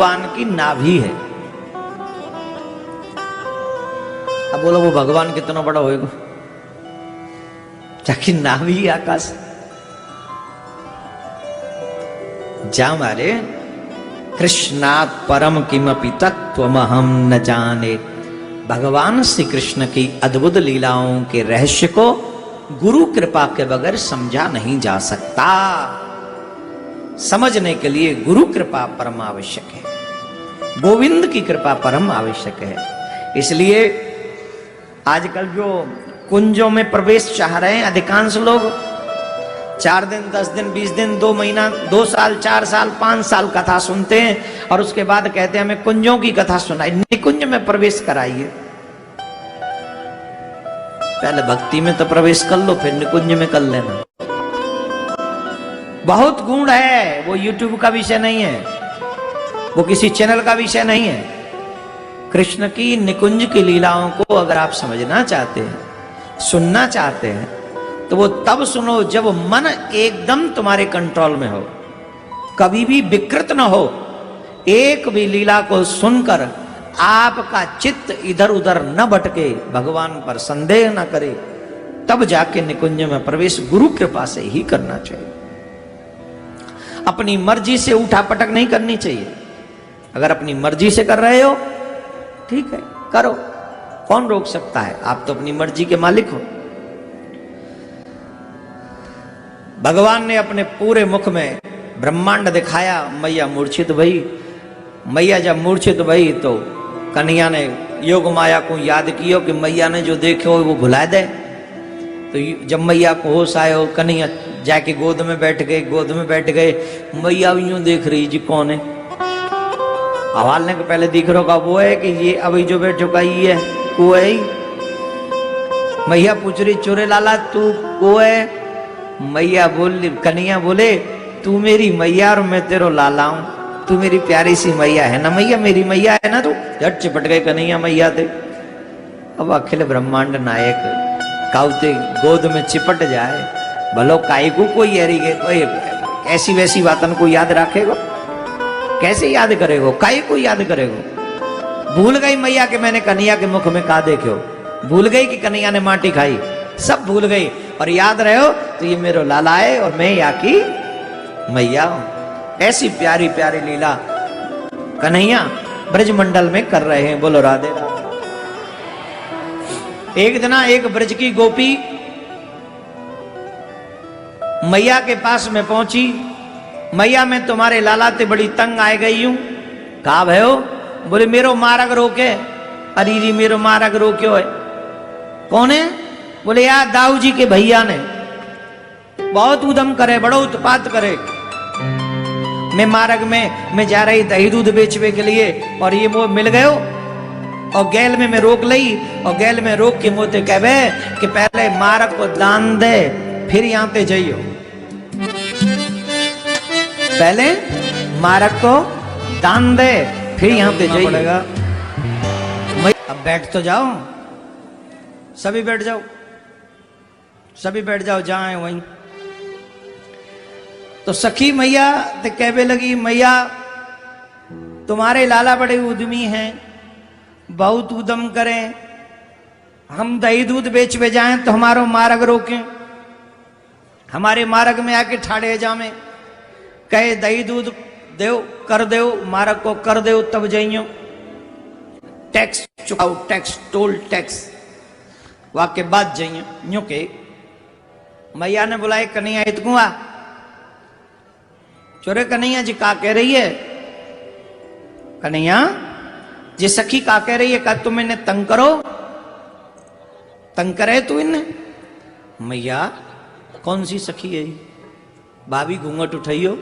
भगवान की नाभि है। अब बोलो वो भगवान कितना बड़ा होएगा, जाकि नाभि आकाश जा मारे कृष्णात् परम किमपि तत्त्वमहं न जाने। भगवान श्री कृष्ण की अद्भुत लीलाओं के रहस्य को गुरु कृपा के बगैर समझा नहीं जा सकता। समझने के लिए गुरु कृपा परम आवश्यक है, गोविंद की कृपा परम आवश्यक है। इसलिए आजकल जो कुंजों में प्रवेश चाह रहे हैं अधिकांश लोग, 4 दिन 10 दिन 20 दिन 2 महीना 2 साल 4 साल 5 साल कथा सुनते हैं और उसके बाद कहते हैं हमें कुंजों की कथा सुनाई, निकुंज में प्रवेश कराइए। पहले भक्ति में तो प्रवेश कर लो, फिर निकुंज में कर लेना। बहुत गुण है, वो यूट्यूब का विषय नहीं है, वो किसी चैनल का विषय नहीं है। कृष्ण की निकुंज की लीलाओं को अगर आप समझना चाहते हैं, सुनना चाहते हैं, तो वो तब सुनो जब मन एकदम तुम्हारे कंट्रोल में हो, कभी भी विकृत न हो। एक भी लीला को सुनकर आपका चित्त इधर उधर न भटके, भगवान पर संदेह न करे, तब जाके निकुंज में प्रवेश गुरु कृपा से ही करना चाहिए। अपनी मर्जी से उठा पटक नहीं करनी चाहिए। अगर अपनी मर्जी से कर रहे हो ठीक है, करो, कौन रोक सकता है? आप तो अपनी मर्जी के मालिक हो। भगवान ने अपने पूरे मुख में ब्रह्मांड दिखाया, मैया मूर्छित भई। मैया जब मूर्छित भई तो कन्हैया ने योग माया को याद किया कि मैया ने जो देखे हो वो भुला दे। तो जब मैया को होश आयो, कन्हैया जाके गोद में बैठ गए, गोद में बैठ गए। मैया यूं देख रही जी कौन है? हवालने के पहले दिख रहा वो है कि ये अभी जो बैठो का ये है, को है। मैया पूछ रही चोरे लाला तू को है? मैया बोल, कन्हैया बोले तू मेरी मैया और मैं तेरो लाला हूं, तू मेरी प्यारी सी मैया है ना, मैया मेरी मैया है ना। तू झट चिपट गए कन्हैया मैया थे। अब अखिल ब्रह्मांड नायक काउते गोद में चिपट जाए, भलो काई को कोई ऐसी वैसी बातन को याद रखेगा? कैसे याद करेगो? काई को याद करेगो? भूल गई मैया के मैंने कन्हैया के मुख में का देखे, भूल गई कि कन्हैया ने माटी खाई, सब भूल गई। और याद रहे हो तो ये मेरो लाला है और मैं यहाँ की मैया हूं। ऐसी प्यारी प्यारी लीला कन्हैया ब्रजमंडल में कर रहे हैं। बोलो राधे राधे। एक दिना एक ब्रज की गोपी मैया के पास में पहुंची। मैया मैं तुम्हारे लाला ते बड़ी तंग आ गई हूं। कहा भयो? बोले मेरो मारग रोके। अरे जी मेरो मारग रोक्यो है? कौन है? बोले यार दाऊ जी के भैया ने बहुत उदम करे, बड़ा उत्पात करे। मैं मार्ग में मैं जा रही दही दूध बेचने के लिए और ये वो मिल गयो और गैल में मैं रोक लई और गैल में रोक के मोते कहवे कि पहले मार्ग को दान दे फिर यहाँ पे जाइयो। पहले मार्ग को दान दे फिर यहाँ पे जाइएगा। अब बैठ तो जाओ, सभी बैठ जाओ, सभी बैठ जाओ, जहां वहीं। तो सखी मैया तो कहने लगी मैया तुम्हारे लाला बड़े उद्यमी हैं, बहुत उद्यम करें, हम दही दूध बेचवे जाएं तो हमारो मार्ग रोकें, हमारे मार्ग में आके ठाड़े जामे, कहे दही दूध देव कर दो, मार्ग को कर दो तब जाइयो, टैक्स चुकाओ, टैक्स टोल टैक्स वाके बाद जाइयो। यूं के मैया ने बुलाए कन्हैया इतकुआ। चोरे कन्हैया जी का कह रही है? कन्हैया जी सखी का कह रही है? का तुम इन्हें तंग करो, तंग करे तू इन्हें? मैया कौन सी सखी है? भाभी घूंघट उठाइयो।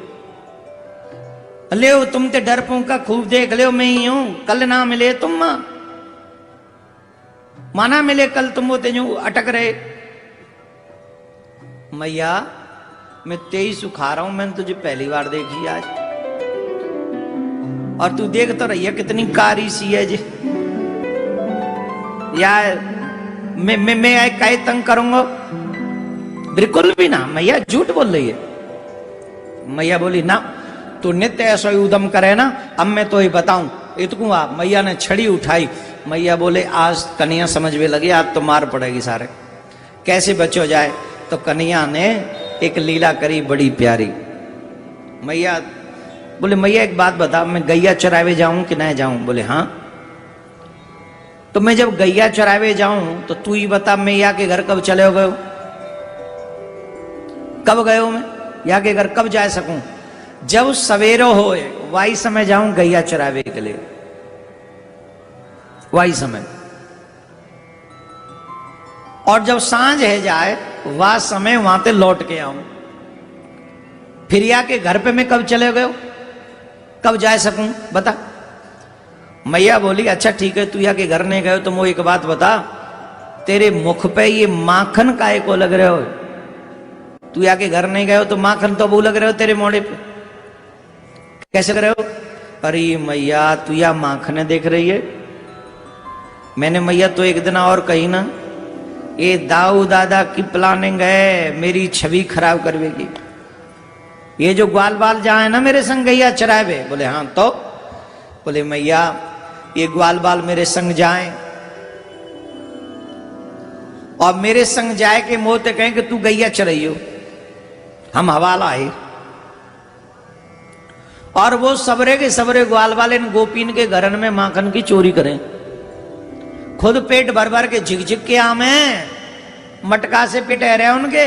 ले तुम ते डर का खूब देख ले, मैं ही हूं, कल ना मिले तुम माना मिले कल तुम वो तेजू अटक रहे। मैया मैं तेई सुखा रहा हूं, मैंने तुझे पहली बार देखी आज, और तू देख तो रही है कितनी कारी सी है जी। यार मैं आए काय तंग करूंगा? बिल्कुल भी ना। मैया झूठ बोल रही है। मैया बोली ना तू नित्य ऐसा ही उदम करे ना, अब मैं तो ही बताऊं। इतकू आप मैया ने छड़ी उठाई। मैया बोले आज कन्हैया समझ में लगी, आज तो मार पड़ेगी सारे, कैसे बचो जाए। तो कन्हैया ने एक लीला करी बड़ी प्यारी। मैया बोले मैया एक बात बता, मैं गैया चरावे जाऊं कि नहीं जाऊं? बोले हाँ। तो मैं जब गैया चरावे जाऊं तो तू ही बता, मैं या के घर कब चले गए, कब गए मैं या के घर कब जा सकूं? जब सवेरो हो वही समय जाऊं गैया चरावे के लिए, वही समय। और जब सांझ है जाए वह समय वहां ते लौट के आऊं। फिर या के घर पे मैं कब चले गए, कब जा सकूं बता। मैया बोली अच्छा ठीक है, तू या के घर नहीं गए तो मुझे एक बात बता, तेरे मुख पे ये माखन काहे को लग रहे हो? तू या के घर नहीं गए तो माखन तो वो लग रहे हो तेरे मोड़े पे, कैसे कर रहे हो? अरे मैया तू या माखन देख रही है? मैंने मैया तो एक दिन और कही ना, ये दाऊ दादा की प्लानिंग है मेरी छवि खराब करवेगी। ये जो ग्वाल बाल जाए ना मेरे संग गैया चरावे। बोले हाँ तो? बोले मैया ये ग्वाल बाल मेरे संग जाए और मेरे संग जाए के मोह ते कहें कि तू गैया चराइयो, हम हवाला है। और वो सबरे के सबरे ग्वाल बाल इन गोपीन के घरन में माखन की चोरी करें, खुद पेट भर भर के झिक झिक के आमे मटका से पेट रहे उनके,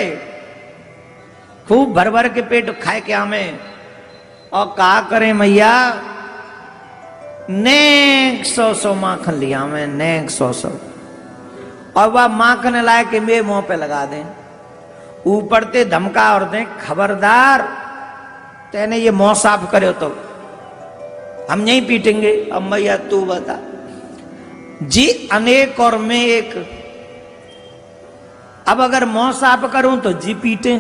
खूब भर भर के पेट खाए के आमे। और कहा करें मैया नेक 100 माखन लिया मैं, नेक 100। और वह माखन लाए के मेरे मुंह पे लगा दें, ऊपर ते धमका और दें खबरदार तेने ये मुंह साफ करे तो हम नहीं पीटेंगे। अब मैया तू बता जी, अनेक और मैं एक। अब अगर मुंह साफ करूं तो जी पीटे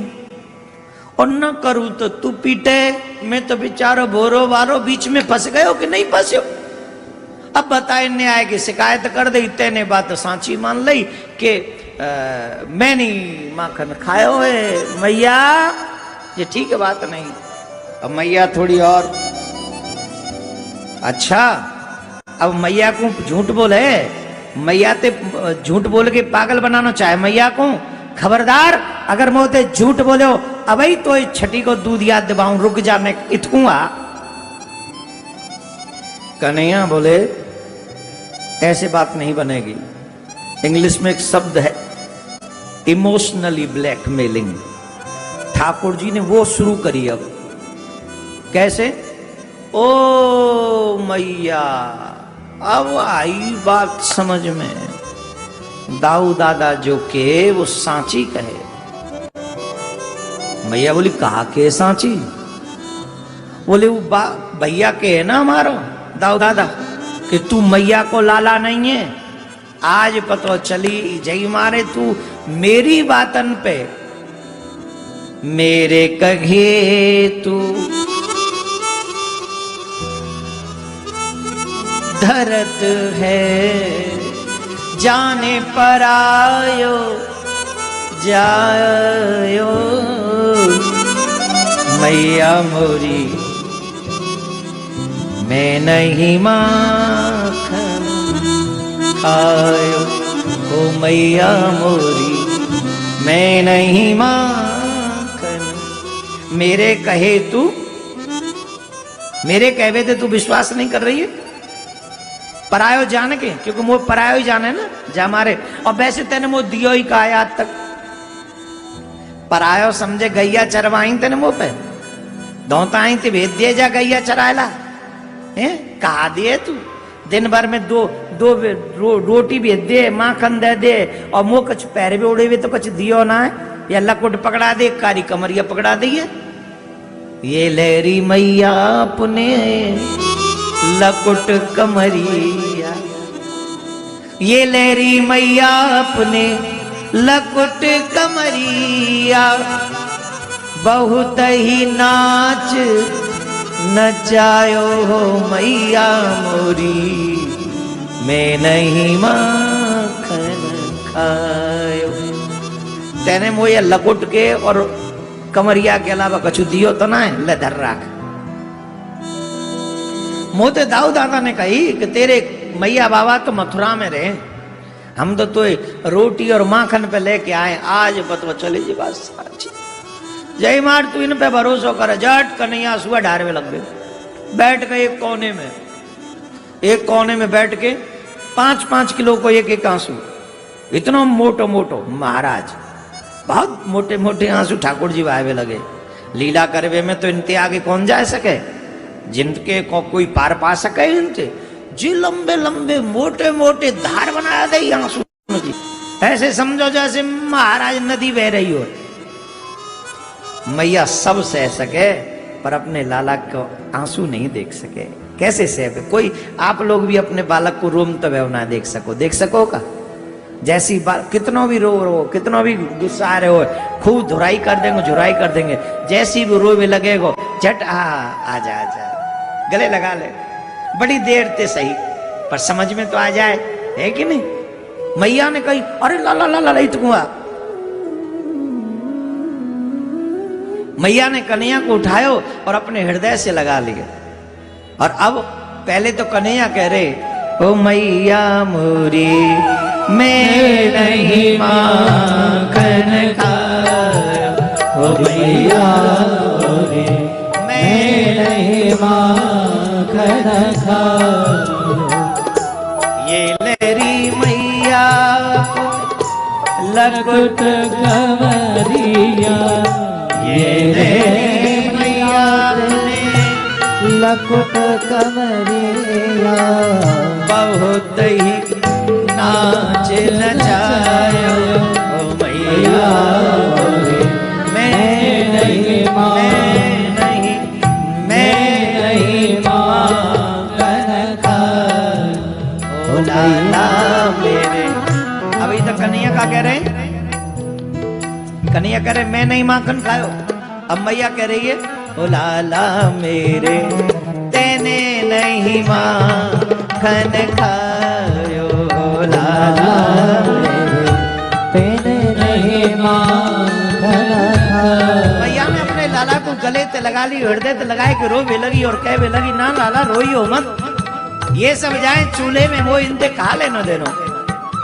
और न करूं तो तू पीटे। मैं तो बेचारो भोरो वारो बीच में फंस गए हो कि नहीं फंसे हो? अब बताए न्याय की शिकायत कर दी, तेने बात सांची मान ली कि मैं नहीं माखन खाए हुए। मैया ये ठीक बात नहीं। अब मैया थोड़ी और अच्छा, अब मैया को झूठ बोले, मैया ते झूठ बोल के पागल बनाना चाहे मैया को। खबरदार अगर मोते झूठ बोलो अबई तो इस छठी को दूध याद दिवाऊं, रुक जा मैं इतकूंगा। कन्हैया बोले ऐसे बात नहीं बनेगी। इंग्लिश में एक शब्द है इमोशनली ब्लैकमेलिंग, ठाकुर जी ने वो शुरू करी। अब कैसे? ओ मैया अब आई बात समझ में, दाऊ दादा जो के वो सांची कहे। मैया बोली कहा के सांची? बोले वो भैया के है ना हमारो दाऊ दादा कि तू मैया को लाला नहीं है। आज पतो चली जई मारे तू मेरी बातन पे मेरे कहे तू धरत है जाने पर आयो जायो मैया मोरी मैं नहीं माखन खायो। ओ मैया मोरी मैं नहीं माखन, मेरे कहे तू, मेरे कहवे थे तू विश्वास नहीं कर रही है? परायो जान के, क्योंकि मोह परायो ही जाने ना जा मारे। और वैसे तेने मोह दियो ही कहा आज तक, परायो समझे गैया चरवाई तेने मोह पे दौता आई ते भेज दिए जा गैया चरायला है। कहा दिए तू दिन भर में दो रोटी भेज दे, माखन दे दे और मुंह कछ पैर भी उड़े हुए तो कुछ दियो ना है, या लकुट पकड़ा दे, कारी कमरिया पकड़ा दिए। ये लहरी मैया अपने लकुट कमरिया, ये लहरी मैया अपने लकुट कमरिया, बहुत ही नाच नचायो हो मैया मोरी मैं नहीं माखन खायो। तेने मोये लकुट के और कमरिया के अलावा कछु दियो तो ना है, ले धर राख। मोते दाऊ दादा ने कही कि तेरे मैया बाबा तो मथुरा में रहे, हम तो रोटी और माखन पे लेके आए, आज बतवा चले जी बात साची। जय मार तू इन पे भरोसा कर। जट कन्हैया सुबह ढारवे लग गए, बैठ गए एक कोने में बैठ के 5-5 किलो को एक आंसू, इतना मोटो मोटो महाराज, बहुत मोटे मोटे आंसू ठाकुर जी वावे लगे। लीला करवे में तो इनते आगे कौन जा सके, जिनके को कोई पार पा सके इनसे। जी लंबे लंबे मोटे मोटे धार बनाया दे आंसू जी, ऐसे समझो जैसे महाराज नदी बह रही हो। मैया सब सह सके पर अपने लाला को आंसू नहीं देख सके। कैसे सह? कोई आप लोग भी अपने बालक को रोमते हुए ना देख सको का? जैसी बात कितनों भी रो कितनों भी गुस्सा रहे हो, खूब धुराई कर देंगे, जैसी भी रोवे लगेगो झट आजा गले लगा ले, बड़ी देर ते सही पर समझ में तो आ जाए, है कि नहीं? मैया ने कही अरे लाला लाला इतकुआ। मैया ने कन्हैया को उठायो और अपने हृदय से लगा लिया। और अब पहले तो कन्हैया कह रहे, ओ मैया मोरी मैं नहीं माखन खाया, ओ मैया मोरी मैं नहीं माखन खाया। ये लेरी मैया लकुट गवरिया, ये लेरी मैया लकुट कमरिया, बहुत ही नाच नचाया, ओ मैया मैं नहीं माखन खाया, ओ लाला मेरे। अभी तक कन्हैया का कह रहे हैं, कन्हैया कह रहे मैं नहीं माखन खायो। अब मैया कह रही है ओ लाला मेरे तेने नहीं माखन खायो, लाला मेरे तेने नहीं माखन खायो। मैया ने अपने लाला को गले ते लगा ली, हृदय ते लगाए कि रोवे लगी और कहवे लगी ना लाला रोइयो मत, ये सब जाए चूल्हे में वो इनते खा लेनो देनो।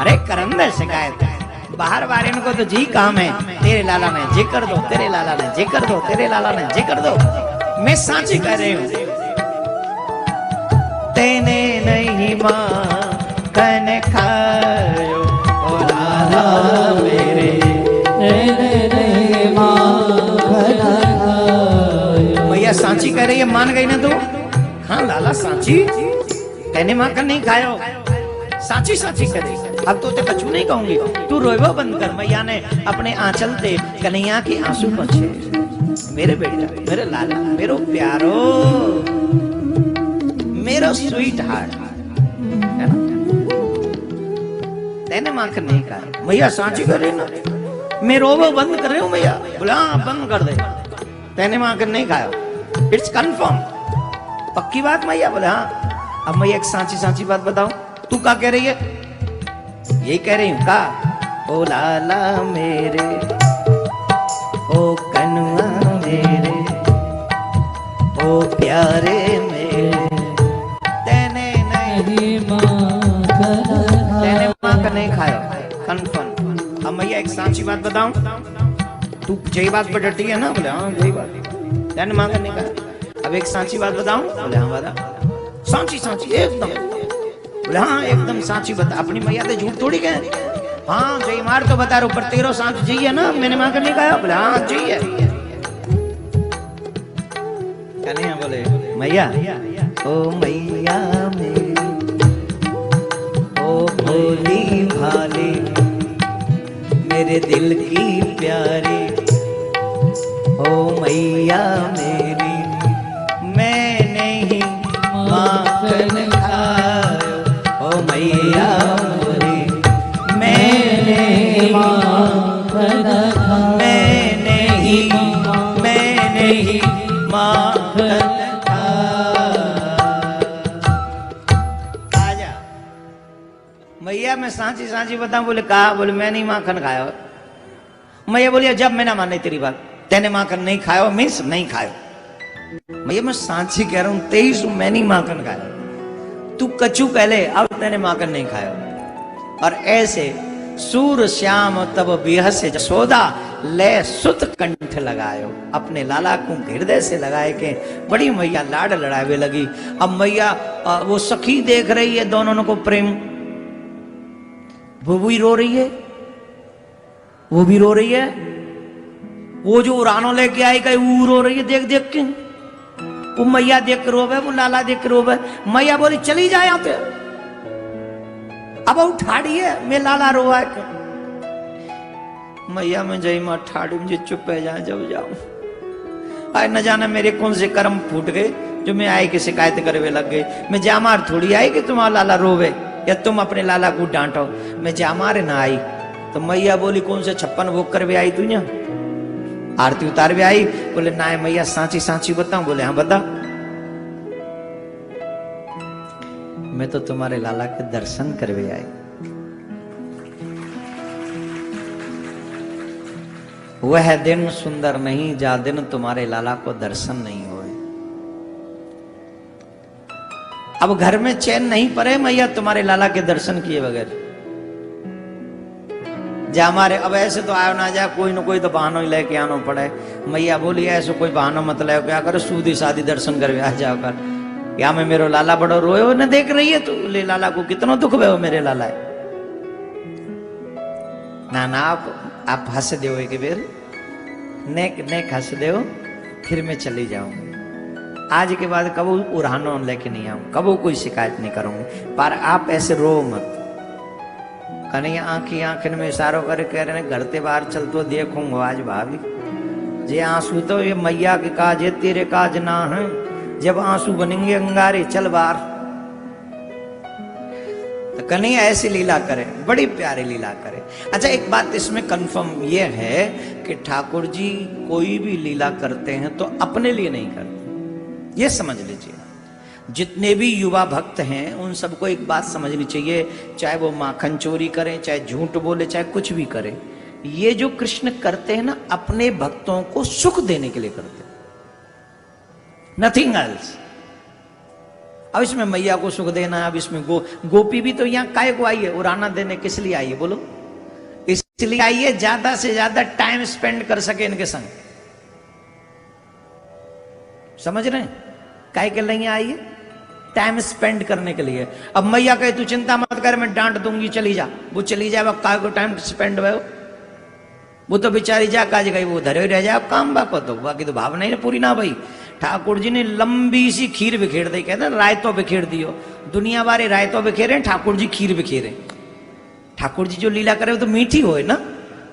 अरे करंदर शिकायत बाहर बारे को तो जी काम है, तेरे लाला ने जे कर दो, तेरे लाला ने जे कर दो, तेरे लाला ने जे कर दो। मैं साची कर रही हूं, तेने नहीं माखन खायो, ओ लाला मेरे तेने नहीं माखन खायो। मैया साची कह रही है, मान गई ना तू? हाँ लाला साची, तेने माखन नहीं खायो, साची साची करे। अब तो ते कछु नहीं कहूंगी, तू रोएबो बंद कर। मैया ने अपने आंचल से कन्हैया के आंसू पोंछे। मेरे बेटा, मेरे लाला, मेरो प्यारो, मेरो स्वीट हार्ट, है ना? तेने माखन नहीं खाया। मैया सांची करे ना, मैं रोबो बंद कर रही हूँ मैया। बोला बंद कर दे, तेने माखन नहीं खाया, इट्स कंफर्म, पक्की बात मैया। बोले हाँ। अब मैं एक सांची बात बताऊं, तू क्या कह रही है? यही कह रही हूं का, ओ लाला मेरे, ओ कनुआ मेरे, ओ प्यारे मेरे, तेने नहीं माखन नहीं खाया, कंफर्म। अब मैं एक सांची बात बताऊं, तू जय बात पर डटी है ना? बोले हाँ जय बात, तेने माखन नहीं खाया। अब एक सांची बात बताऊं? बोले हाँ बता। सांची एकदम। बोले हाँ एकदम साची बता। अपनी मैया तो झूठ थोड़ी कहे। हाँ जय मार तो बता रहा, पर तेरो सांच जी है ना, मैंने माखन नहीं खाया। बोले हाँ जी है। कन्हैया बोले मैया, ओ मैया मेरी, ओ भोली भाली मेरे दिल की प्यारी, ओ मैया मेरी मैं नहीं माखन खायो, ओ मैया मेरी मैं नहीं माखन खायो, मैं नहीं माखन खायो। आजा मैया, मैं सांची बताऊं? बोले कहा? बोले मैं नहीं माखन खाया। मैया बोलिए जब मैं ना माने तेरी बात, तेने माखन नहीं खायो मीन्स नहीं खायो। भैया मैं सांची कह रहा हूं, 23 मैं नहीं माखन खाया, तू कचू कहले अब तेने माखन नहीं खाया। और ऐसे सूर श्याम तब बिहस जसोदा ले सुत कंठ लगायो, अपने लाला को हृदय से लगाए के बड़ी मैया लाड लड़ावे लगी। अब मैया वो सखी देख रही है दोनों को प्रेम, वो भी रो रही है, वो भी रो रही है, वो जो उरानो लेके आई गई वो रो रही है देख देख के, वो मैया देख के रोवे, वो लाला देख के रोवे। मैया बोली चली जाए यहां पे, अब उठाड़ी है मैं लाला रोवा के। मैया में जई मां ठाड़ी मुझे चुप है जाए जब जाऊं, आए न जाना मेरे कौन से कर्म फूट गए जो मैं आए की शिकायत करवे लग गई। मैं जामार थोड़ी आई कि तुम्हारा लाला रोवे या तुम अपने लाला को डांटो, मैं जामार ना आई। तो मैया बोली कौन से 56 भोग करवे आई तू यहाँ, आरती उतार भी आई? बोले ना मैया सांची सांची बताऊं? बोले हाँ बता। मैं तो तुम्हारे लाला के दर्शन करवे आई। वह दिन सुंदर नहीं जा दिन तुम्हारे लाला को दर्शन नहीं हुए। अब घर में चैन नहीं पड़े मैया तुम्हारे लाला के दर्शन किए बगैर। जा हमारे अब ऐसे तो आयो ना जा, कोई ना कोई तो बहाना ही लेके आना पड़े। मैया बोली ऐसे कोई बहाना मत ले, क्या करो सूदी शादी दर्शन करवे आ जाओ कर। या मैं मेरो लाला बड़ो रोयो न देख रही है तू, ले लाला को कितना दुख भे मेरे लाला है। ना ना आप हंस दो एक बेर, नेक हंस दो, फिर मैं चली जाऊंगी। आज के बाद कबो उड़ानो लेके नहीं आऊं, कबो कोई शिकायत नहीं करूंगी, पर आप ऐसे रो मत। कन्हैया आंखी आंखन में इशारो करे कह रहे घर ते बाहर चल तो देखूंगा आज भाभी। जे आंसू तो ये मैया के काज है, तेरे काज ना है। जब आंसू बनेंगे अंगारे चल बाहर। तो कन्हैया ऐसी लीला करे, बड़ी प्यारी लीला करे। अच्छा एक बात इसमें कंफर्म ये है कि ठाकुर जी कोई भी लीला करते हैं तो अपने लिए नहीं करते, ये समझ लीजिए। जितने भी युवा भक्त हैं उन सबको एक बात समझनी चाहिए, चाहे वो माखन चोरी करें, चाहे झूठ बोले, चाहे कुछ भी करें, ये जो कृष्ण करते हैं ना अपने भक्तों को सुख देने के लिए करते हैं, नथिंग एल्स। अब इसमें मैया को सुख देना, अब इसमें गोपी भी तो यहाँ काय को आई है, उड़ाना देने किस लिए आई है बोलो? इसलिए आई है ज्यादा से ज्यादा टाइम स्पेंड कर सके इनके संग। समझ रहे हैं काय के लिए आई है? टाइम स्पेंड करने के लिए। अब मैया कहे तू चिंता मत कर मैं डांट दूंगी चली जा, वो चली जाए, काय को टाइम स्पेंड हुआ वो तो बेचारी जा काज गई, वो धरे रह जाए काम बाको तो बाकी तो भावना ही पूरी ना भाई। ठाकुर जी ने लंबी सी खीर बिखेर दी, कहते रायतो बिखेर दियो। दुनिया वाले रायतो बिखेरे, ठाकुर जी खीर बिखेरे। ठाकुर जी जो लीला करे वो तो मीठी हो ना,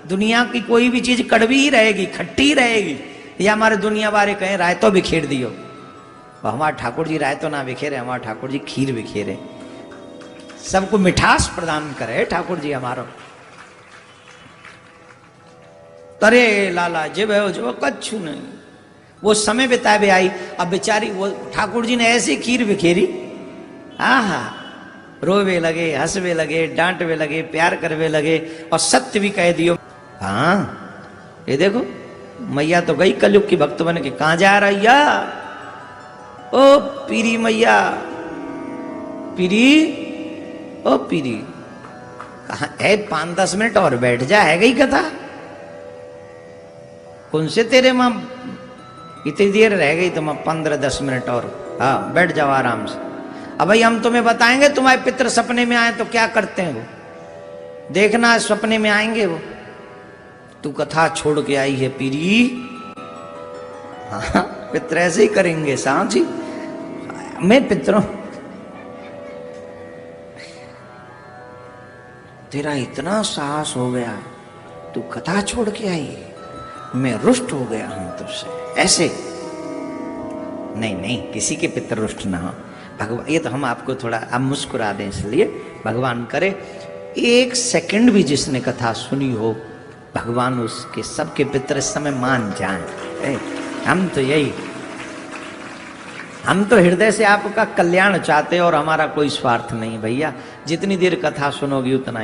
दुनिया की कोई भी चीज कड़वी ही रहेगी, खट्टी ही रहेगी। या हमारे दुनिया वाले कहें रायतो बिखेर दियो, हमारे ठाकुर जी रायतो ना बिखेरे, हमारे ठाकुर जी खीर बिखेरे, सबको मिठास प्रदान करे ठाकुर जी हमारो। तरे लाला जब है जो कच्छु नहीं, वो समय बिताए भी आई। अब बेचारी वो ठाकुर जी ने ऐसी खीर बिखेरी, आहा रोवे लगे, हंसवे लगे, डांटवे लगे, प्यार करवे लगे और सत्य भी कह दियो। हाँ ये देखो मैया तो गई कलयुग की भक्त बन के, कहां जा रही है ओ पीरी मैया, पीरी ओ पीरी कहा है? 5-10 मिनट और बैठ जा, है गई कथा। कौन से तेरे मां इतनी देर रह गई? तो मां 15-10 मिनट और, हाँ बैठ जाओ आराम से। अब भाई हम तुम्हें बताएंगे तुम्हारे पितर सपने में आए तो क्या करते हैं वो, देखना सपने में आएंगे वो। तू कथा छोड़ के आई है पीरी। हाँ पितर ऐसे ही करेंगे साहब जी, मैं पितरों तेरा इतना साहस हो गया, तू कथा छोड़ के आई है, मैं रुष्ट हो गया हूं तुझसे। ऐसे नहीं नहीं, किसी के पितर रुष्ट ना हो भगवान। ये तो हम आपको थोड़ा अब मुस्कुरा दें इसलिए, भगवान करे 1 सेकंड भी जिसने कथा सुनी हो भगवान उसके सबके पितर इस समय मान जाएं। हम तो यही, हम तो हृदय से आपका कल्याण चाहते और हमारा कोई स्वार्थ नहीं भैया। जितनी देर कथा सुनोगी उतना